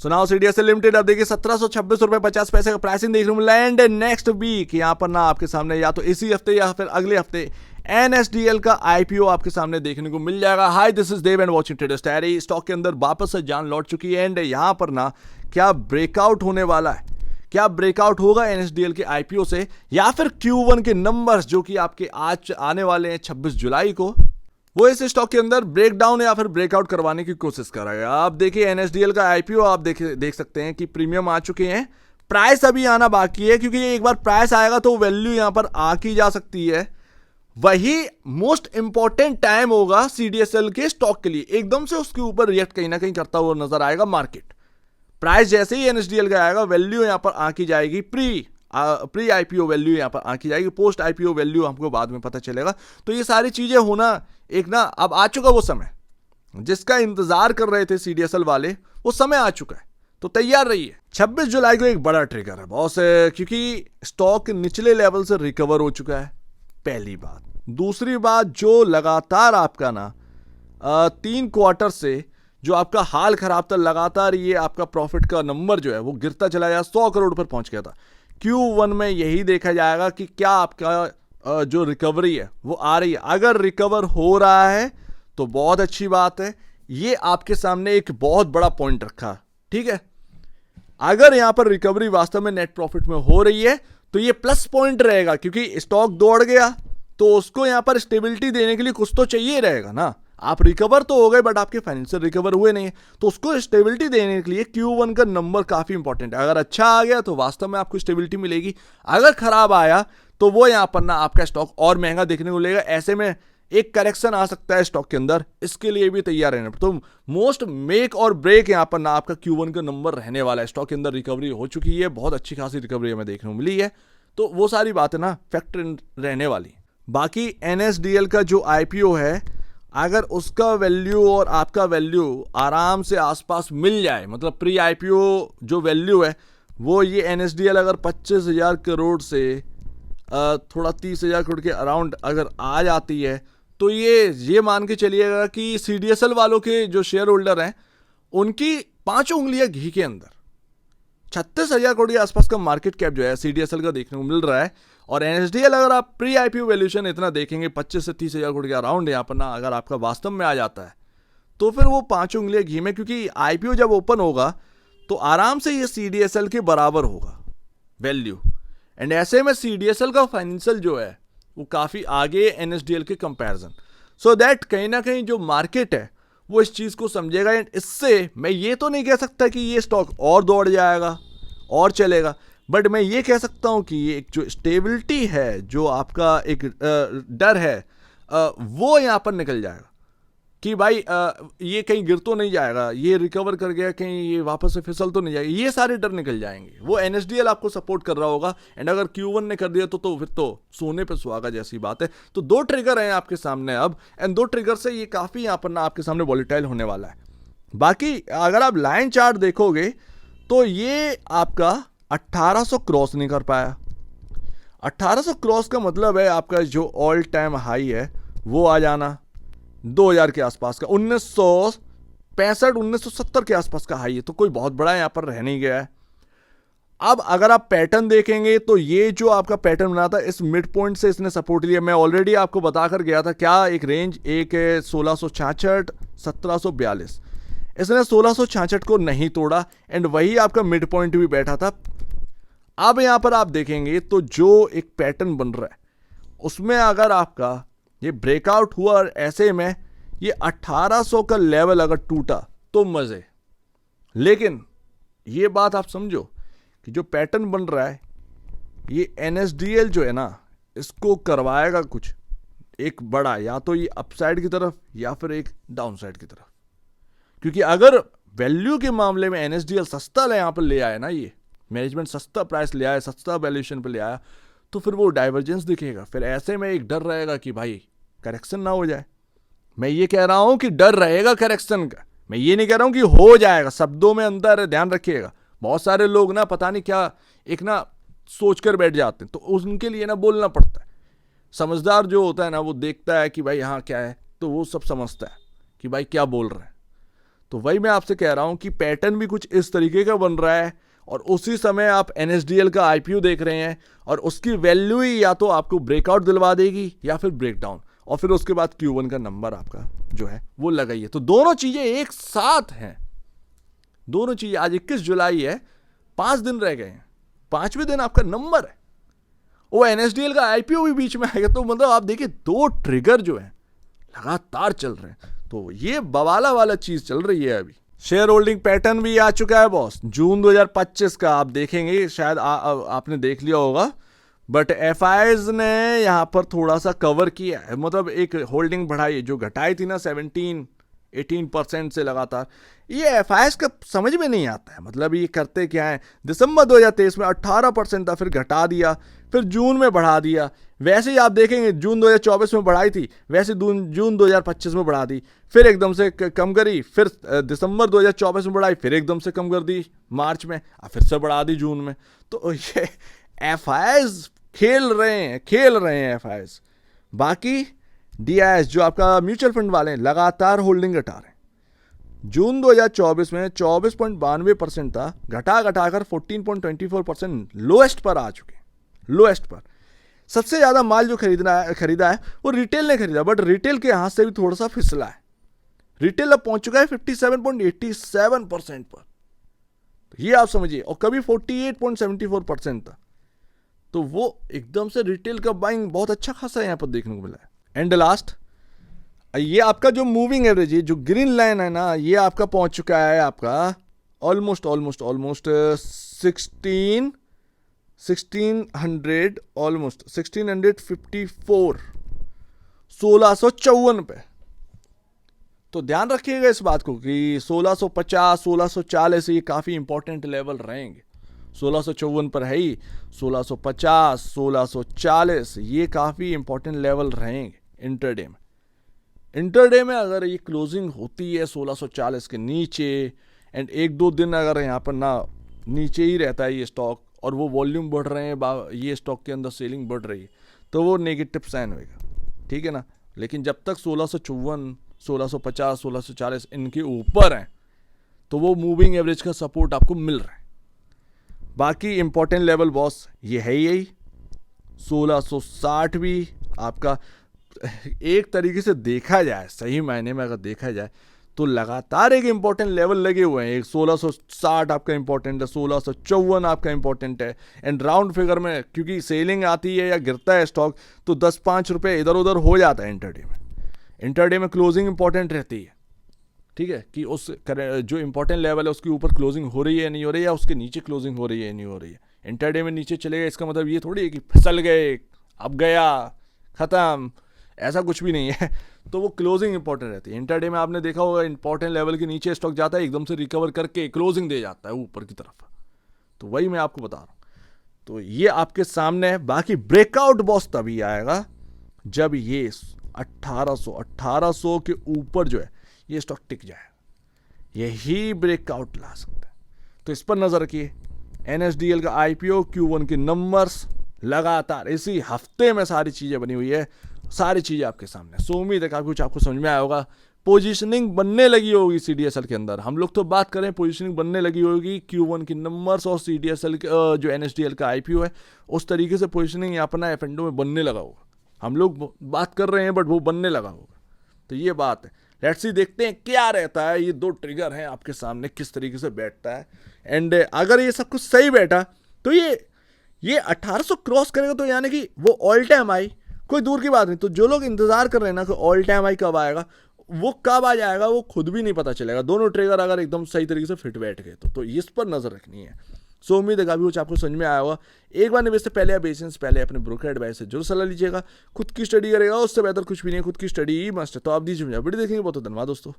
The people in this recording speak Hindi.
सुनाओ सीडीएसएल लिमिटेड अब देखिए 1726 रुपए 50 पैसे का प्राइसिंग देखने को मिला। एंड नेक्स्ट वीक यहाँ पर ना आपके सामने या तो इसी हफ्ते या फिर अगले हफ्ते एनएसडीएल का आईपीओ आपके सामने देखने को मिल जाएगा। Hi this is Dev and watching traders diary. Stock के अंदर वापस से जान लौट चुकी है। एंड यहाँ पर ना क्या ब्रेकआउट होने वाला है, क्या ब्रेकआउट होगा एनएसडीएल के आईपीओ से, या फिर Q1 के नंबर्स जो कि आपके आज आने वाले हैं 26 जुलाई को, वो इस स्टॉक के अंदर ब्रेकडाउन या फिर ब्रेकआउट करवाने की कोशिश करेगा। आप देखिए एनएसडीएल का आईपीओ आप देख सकते हैं कि प्रीमियम आ चुके हैं, प्राइस अभी आना बाकी है, क्योंकि एक बार प्राइस आएगा तो वैल्यू यहां पर आ की जा सकती है। वही मोस्ट इंपॉर्टेंट टाइम होगा सीडीएसएल के स्टॉक के लिए। एकदम से उसके ऊपर रिएक्ट कहीं ना कहीं करता हुआ नजर आएगा मार्केट। प्राइस जैसे ही एनएसडीएल का आएगा वैल्यू यहां पर आ की जाएगी, प्री आईपीओ वैल्यू यहां पर आकी जाएगी, पोस्ट आईपीओ वैल्यू हमको बाद में पता चलेगा। तो ये सारी चीजें होना एक ना अब आ चुका वो समय जिसका इंतजार कर रहे थे सीडीएसएल वाले, वो समय आ चुका है, तो तैयार रहिए। 26 जुलाई को एक बड़ा ट्रिगर है बॉस, क्योंकि स्टॉक निचले लेवल से रिकवर हो चुका है, पहली बात। दूसरी बात, जो लगातार आपका ना 3 क्वार्टर से जो आपका हाल खराब था, लगातार ये आपका प्रॉफिट का नंबर जो है वो गिरता चला गया, 100 करोड़ पर पहुंच गया था। Q1 में यही देखा जाएगा कि क्या आपका जो रिकवरी है वो आ रही है। अगर रिकवर हो रहा है तो बहुत अच्छी बात है, ये आपके सामने एक बहुत बड़ा पॉइंट रखा, ठीक है। अगर यहां पर रिकवरी वास्तव में नेट प्रॉफिट में हो रही है तो ये प्लस पॉइंट रहेगा, क्योंकि स्टॉक दौड़ गया तो उसको यहां पर स्टेबिलिटी देने के लिए कुछ तो चाहिए रहेगा ना। आप रिकवर तो हो गए बट आपके फाइनेंशियल रिकवर हुए नहीं है, तो उसको स्टेबिलिटी देने के लिए Q1 का नंबर काफी इंपॉर्टेंट है। अगर अच्छा आ गया तो वास्तव में आपको स्टेबिलिटी मिलेगी, अगर खराब आया तो वो यहां पर ना आपका स्टॉक और महंगा देखने को मिलेगा। ऐसे में एक करेक्शन आ सकता है स्टॉक के अंदर, इसके लिए भी तैयार रहना। तो मोस्ट मेक और ब्रेक यहां पर ना आपका Q1 का नंबर रहने वाला है। स्टॉक के अंदर रिकवरी हो चुकी है, बहुत अच्छी खासी रिकवरी हमें देखने को मिली है, तो वो सारी बातें ना फैक्टर रहने वाली। बाकी एनएसडीएल का जो आईपीओ है, अगर उसका वैल्यू और आपका वैल्यू आराम से आसपास मिल जाए, मतलब प्री आईपीओ जो वैल्यू है वो ये एनएसडीएल अगर 25,000 करोड़ से थोड़ा 30,000 करोड़ के अराउंड अगर आ जाती है, तो ये मान के चलिएगा कि सीडीएसएल वालों के जो शेयर होल्डर हैं उनकी 5 उंगलियां घी के अंदर 36,000 करोड़ के आसपास का मार्केट कैप जो है सीडीएसएल का देखने को मिल रहा है। और एनएसडीएल अगर आप प्री आईपीओ वैल्यूएशन इतना देखेंगे 25 से 30,000 करोड़ के अराउंड यहाँ पर ना अगर आपका वास्तव में आ जाता है तो फिर वो 5 उंगलियां घी में, क्योंकि आईपीओ जब ओपन होगा तो आराम से ये सीडीएसएल के बराबर होगा वैल्यू। एंड ऐसे में सीडीएसएल का फाइनेंशियल जो है वो काफी आगे एनएसडीएल के कंपैरिजन, सो दैट कहीं ना कहीं जो मार्केट है वो इस चीज को समझेगा। एंड इससे मैं ये तो नहीं कह सकता कि ये स्टॉक और दौड़ जाएगा और चलेगा, बट मैं ये कह सकता हूं कि ये एक जो स्टेबिलिटी है, जो आपका एक डर है, वो यहां पर निकल जाएगा कि भाई ये कहीं गिर तो नहीं जाएगा, ये रिकवर कर गया कहीं ये वापस से फिसल तो नहीं जाएगा, ये सारे डर निकल जाएंगे। वो एनएसडीएल आपको सपोर्ट कर रहा होगा। एंड अगर Q1 ने कर दिया तो फिर तो सोने पे सुहागा जैसी बात है। तो 2 ट्रिगर हैं आपके सामने अब, एंड 2 ट्रिगर से ये काफी यहाँ पर ना आपके सामने वॉलेटाइल होने वाला है। बाकी अगर आप लाइन चार्ट देखोगे तो ये आपका 1800 क्रॉस नहीं कर पाया। 1800 क्रॉस का मतलब है आपका जो ऑल टाइम हाई है वो आ जाना 2000 के आसपास का, 1965 1970 के आसपास का हाई है, तो कोई बहुत बड़ा यहां पर रह नहीं गया है। अब अगर आप पैटर्न देखेंगे तो ये जो आपका पैटर्न बना था इस मिड पॉइंट से इसने सपोर्ट लिया। मैं ऑलरेडी आपको बताकर गया था क्या एक रेंज, एक है 1666 1742, इसने 1666 को नहीं तोड़ा एंड वही आपका मिड पॉइंट भी बैठा था। अब यहां पर आप देखेंगे तो जो एक पैटर्न बन रहा है उसमें अगर आपका ये ब्रेकआउट हुआ और ऐसे में ये 1800 का लेवल अगर टूटा तो मजे। लेकिन ये बात आप समझो कि जो पैटर्न बन रहा है ये एनएसडीएल जो है ना इसको करवाएगा कुछ एक बड़ा, या तो ये अपसाइड की तरफ या फिर एक डाउनसाइड की तरफ। क्योंकि अगर वैल्यू के मामले में एनएसडीएल सस्ता यहां पर ले आया ना, ये मैनेजमेंट सस्ता प्राइस ले आया, सस्ता वैल्यूएशन पे ले आया, तो फिर वो डाइवर्जेंस दिखेगा। फिर ऐसे में एक डर रहेगा कि भाई करेक्शन ना हो जाए। मैं ये कह रहा हूं कि डर रहेगा करेक्शन का, मैं ये नहीं कह रहा हूं कि हो जाएगा। शब्दों में अंतर है, ध्यान रखिएगा। बहुत सारे लोग ना पता नहीं क्या एक ना सोच कर बैठ जाते हैं, तो उनके लिए ना बोलना पड़ता है। समझदार जो होता है ना वो देखता है कि भाई हाँ क्या है, तो वो सब समझता है कि भाई क्या बोल रहे हैं। तो वही मैं आपसे कह रहा हूं कि पैटर्न भी कुछ इस तरीके का बन रहा है और उसी समय आप NSDL का IPO देख रहे हैं और उसकी वैल्यू ही या तो आपको ब्रेकआउट दिलवा देगी या फिर ब्रेकडाउन, और फिर उसके बाद Q1 का नंबर आपका जो है वो लगाइए। तो दोनों चीजें एक साथ हैं, दोनों चीजें। आज 21 जुलाई है, 5 दिन रह गए हैं, 5वें दिन आपका नंबर है, वो NSDL का IPO भी बीच में आएगा। तो मतलब आप देखिए 2 ट्रिगर जो है लगातार चल रहे हैं, तो ये बवाला वाला चीज चल रही है। अभी शेयर होल्डिंग पैटर्न भी आ चुका है बॉस, जून 2025 का आप देखेंगे, शायद आपने देख लिया होगा, बट FIs ने यहां पर थोड़ा सा कवर किया है, मतलब एक होल्डिंग बढ़ाई, जो घटाई थी ना 17-18% से लगातार। ये FIs का समझ में नहीं आता है, मतलब ये करते क्या है। दिसंबर 2023 में 18% था, फिर घटा दिया, फिर जून में बढ़ा दिया। वैसे ही आप देखेंगे जून 2024 में बढ़ाई थी, वैसे जून 2025 में बढ़ा दी, फिर एकदम से कम करी, फिर दिसंबर 2024 में बढ़ाई, फिर एकदम से कम कर दी मार्च में, फिर से बढ़ा दी जून में। तो ये FIs खेल रहे हैं FIs। बाकी DIS जो आपका म्यूचुअल फंड वाले हैं लगातार होल्डिंग घटा रहे हैं। जून 2024 में 24.92% था, घटा कर 14.24% लोएस्ट पर आ चुके हैं, लोएस्ट पर। सबसे ज्यादा माल जो खरीदा है वो रिटेल ने खरीदा, बट रिटेल के हाथ से भी थोड़ा सा फिसला है। रिटेल अब पहुंच चुका है 57.87% पर, तो ये आप समझिए, और कभी 48.74% था। तो वो एकदम से रिटेल का बाइंग बहुत अच्छा खासा यहां पर देखने को मिला है। एंड लास्ट, ये आपका जो मूविंग एवरेज है, जो ग्रीन लाइन है ना, ये आपका पहुंच चुका है आपका ऑलमोस्ट 1600, ऑलमोस्ट 1654, 1654 पे। तो ध्यान रखिएगा इस बात को कि 1650, 1640 ये काफी इंपॉर्टेंट लेवल रहेंगे। 1654 पर है ही, 1650, 1640 ये काफी इंपॉर्टेंट लेवल रहेंगे इंटरडे में। इंटरडे में अगर ये क्लोजिंग होती है 1640 के नीचे, एंड 1-2 दिन अगर यहाँ पर ना नीचे ही रहता है ये स्टॉक, और वो वॉल्यूम बढ़ रहे हैं, ये स्टॉक के अंदर सेलिंग बढ़ रही है, तो वो नेगेटिव साइन होएगा, ठीक है ना। लेकिन जब तक 1654, 1650, 1640 इनके ऊपर हैं, तो वो मूविंग एवरेज का सपोर्ट आपको मिल रहा है। बाकी इंपॉर्टेंट लेवल बॉस ये है यही, 1660 भी आपका एक तरीके से देखा जाए, सही मायने में अगर देखा जाए तो लगातार एक इंपॉर्टेंट लेवल लगे हुए हैं। एक 1660 आपका इंपॉर्टेंट है, 1654 आपका इंपॉर्टेंट है, एंड राउंड फिगर में क्योंकि सेलिंग आती है या गिरता है स्टॉक, तो 10-5 रुपए इधर उधर हो जाता है इंटरडे में। इंटरडे में क्लोजिंग इंपॉर्टेंट रहती है, ठीक है, कि उस जो इंपॉर्टेंट लेवल है उसके ऊपर क्लोजिंग हो रही है नहीं हो रही है, या उसके नीचे क्लोजिंग हो रही है नहीं हो रही है। इंटरडे में नीचे चलेगा, इसका मतलब ये थोड़ी है कि फिसल गए, अब गया, खत्म, ऐसा कुछ भी नहीं है। तो वो क्लोजिंग इंपॉर्टेंट रहती है। इंटरडे में आपने देखा होगा इंपॉर्टेंट लेवल के नीचे स्टॉक जाता है, एकदम से रिकवर करके क्लोजिंग दे जाता है ऊपर की तरफ। तो वही मैं आपको बता रहा हूँ, तो ये आपके सामने है। बाकी ब्रेकआउट बॉस तभी आएगा जब ये 1800 के ऊपर जो है ये स्टॉक टिक जाए, यही ब्रेकआउट ला सकता है। तो इस पर नजर रखिए। NSDL का IPO, Q1 के नंबर्स, लगातार इसी हफ्ते में सारी चीजें बनी हुई है, सारी चीजें आपके सामने। सो उम्मीद है काफी कुछ आपको समझ में आया होगा। पोजीशनिंग बनने लगी होगी CDSL के अंदर, हम लोग तो बात करें, पोजीशनिंग बनने लगी होगी Q1 के नंबर्स और CDSL जो NSDL का IPO है, उस तरीके से पोजीशनिंग यहाँ पर ना F&O में बनने लगा होगा। हम लोग बात कर रहे हैं बट वो बनने लगा होगा। तो ये बात है, लेट्स सी, देखते हैं क्या रहता है। ये 2 ट्रिगर हैं आपके सामने, किस तरीके से बैठता है। एंड अगर ये सब कुछ सही बैठा तो ये 1800 क्रॉस करेगा, तो यानी कि वो ऑल टाइम हाई कोई दूर की बात नहीं। तो जो लोग इंतजार कर रहे हैं ना कि ऑल टाइम हाई कब आएगा, वो कब आ जाएगा वो खुद भी नहीं पता चलेगा। दोनों ट्रिगर अगर एकदम सही तरीके से फिट बैठ गए तो इस पर नजर रखनी है। सो उम्मीद है काफी कुछ आपको समझ में आया होगा। एक बार निवेश से पहले या बेचने से पहले अपने ब्रोकर एडवाइस से जरूर सलाह लीजिएगा। खुद की स्टडी करेगा, उससे बेहतर कुछ भी नहीं है, खुद की स्टडी ही मस्ट है। तो आप दीजिए, वीडियो देखेंगे, बहुत धन्यवाद दोस्तों।